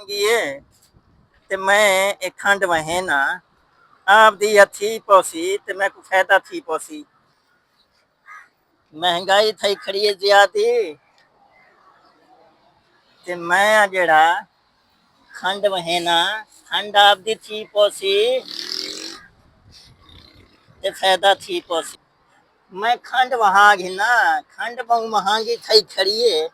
महंगी है ते मैं एक खंड वहे ना आप दी अच्छी पौसी ते मैं को फायदा थी पौसी महंगाई थई खड़ी है ज्यादा ते मैं जेड़ा खंड वहे ना खंड आप दी थी पौसी ते फायदा थी पौसी मैं खंड वहां घिना खंड बहु महंगी थई खड़ी है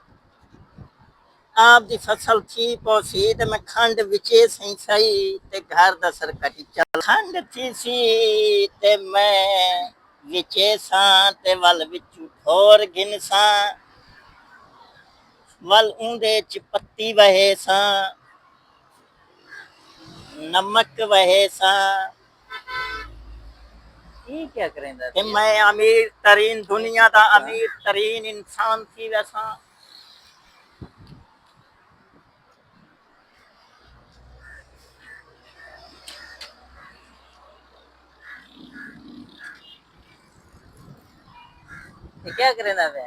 आप दी फसल थी पौसी ते मैं खंड विचे सही सही ते घर दा सर कटी चल खंड थी सी ते मैं विचे सा ते वल विचू ठोर गिन सा वल ऊंदे च पत्ती वहे सा नमक वहे सा ये क्या करेंदा ते मैं अमीर तरीन दुनिया दा अमीर तरीन इंसान थी वैसा ये क्या करेंदा वे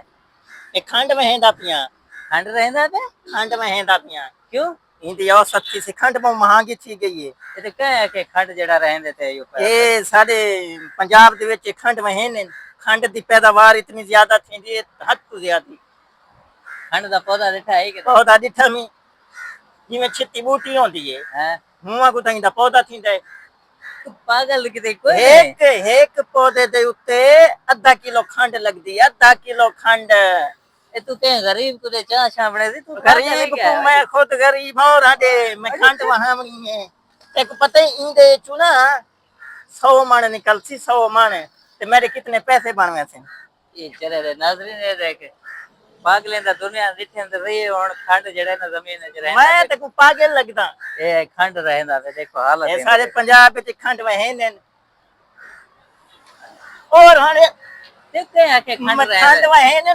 ये खंड वहेंदा पिया खंड रहंदा पे खंड वहेंदा पिया क्यों इंदी औसत थी से खंड बहु महंगी थी गई है ये कह है कि खंड जेड़ा रहंदे थे ये साडे पंजाब दे विच खंड वहे ने खंड दी पैदावार इतनी ज्यादा थींदी है हद तो ज्यादा खंड दा पौधा दिठा है कि पौधा दिठा मी जिवें छिती बूटी होंदी है हैं हुआ को ताई दा पौधा थींदा है तू पागल किते कोई एक एक पौधे दे उत्ते आधा किलो खंड लगदी है आधा किलो खंड ए तू के गरीब को दे चाह सामने दी तू गरीब को मैं खुद गरीब हूं राडे मैं खंड वहां नहीं है एक पता ही इंदे चू ना 100 मन निकलसी 100 मन ते मेरे कितने पैसे बनवे थे ये चले रे नाजरीन ने देख पागल दा दुनिया दिठे अंदर रही हुन खंड जेड़ा ना जमीन च रहे मैं ते को पागल लगदा ए खंड रहंदा वे देखो हालत ए सारे पंजाब विच खंड वहे ने और हाने देखे आके खंड वहे ने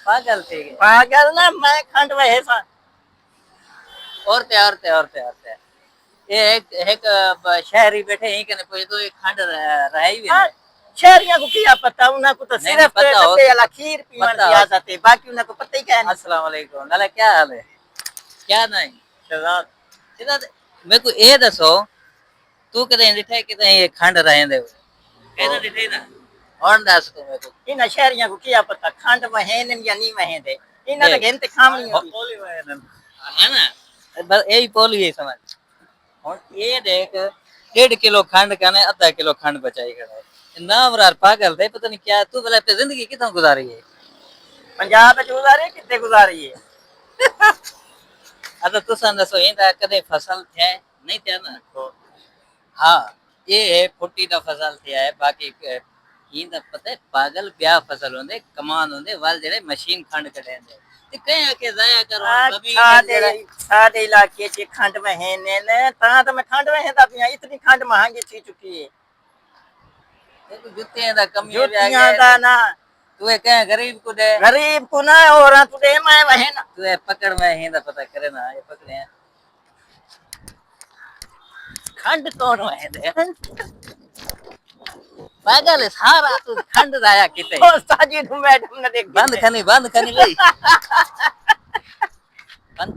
पागल थे पागल ना मैं खंड वहे सा औरते ये एक शहरी बैठे यहीं कने पूछ तो एक खंड रह ही भी शहरियों को क्या पता उन्हें को तो सिर्फ डब्बे वाला खीर पीवन की आदत है बाकी उन्हें को पता ही क्या है अस्सलाम वालेकुम नाले क्या हाल है क्या नहीं शहजाद शहजाद मेरे को ये दसो तू कदे दिठे किते ये खंड रहंदे कहना दिठे ना और दस तू मेरे को इन शहरियों को क्या पता खंड वहे ने या नहीं वहे दे इन्हां दा घंटे खामनी होली वहे ने है ना बस यही पोली है समझ और ये देख 1.5 किलो खंड कने आधा किलो खंड बचाई खड़ा ना वरार पागल दे पता नहीं क्या तू भला पे जिंदगी किथों गुजारी है पंजाब में गुजारी कितने गुजारी है अच्छा तू सन दसो इंदा कदे फसल थे नहीं थे ना हां ये है फुट्टी दा फसल थे है बाकी इंदा पता है पागल ब्याह फसल होंदे कमान होंदे वाल जेड़े मशीन खंड कढेंदे ते कह के जाया करो कभी साडे इलाके च खंड वहे ने ता तो मैं खंड वहेंदा पिया इतनी खंड महंगी थी चुकी है देखो जुत्तियां दा कमी है जुत्तियां दा ना तू कह गरीब को ना और तू दे मैं वहे ना तू पकड़ में हिंदा पता करे ना ये पकड़े खंड कौन वहे दे पागल है सारा तू खंड दाया किते ओ साजी मैडम ने देख बंद खनी ले बंद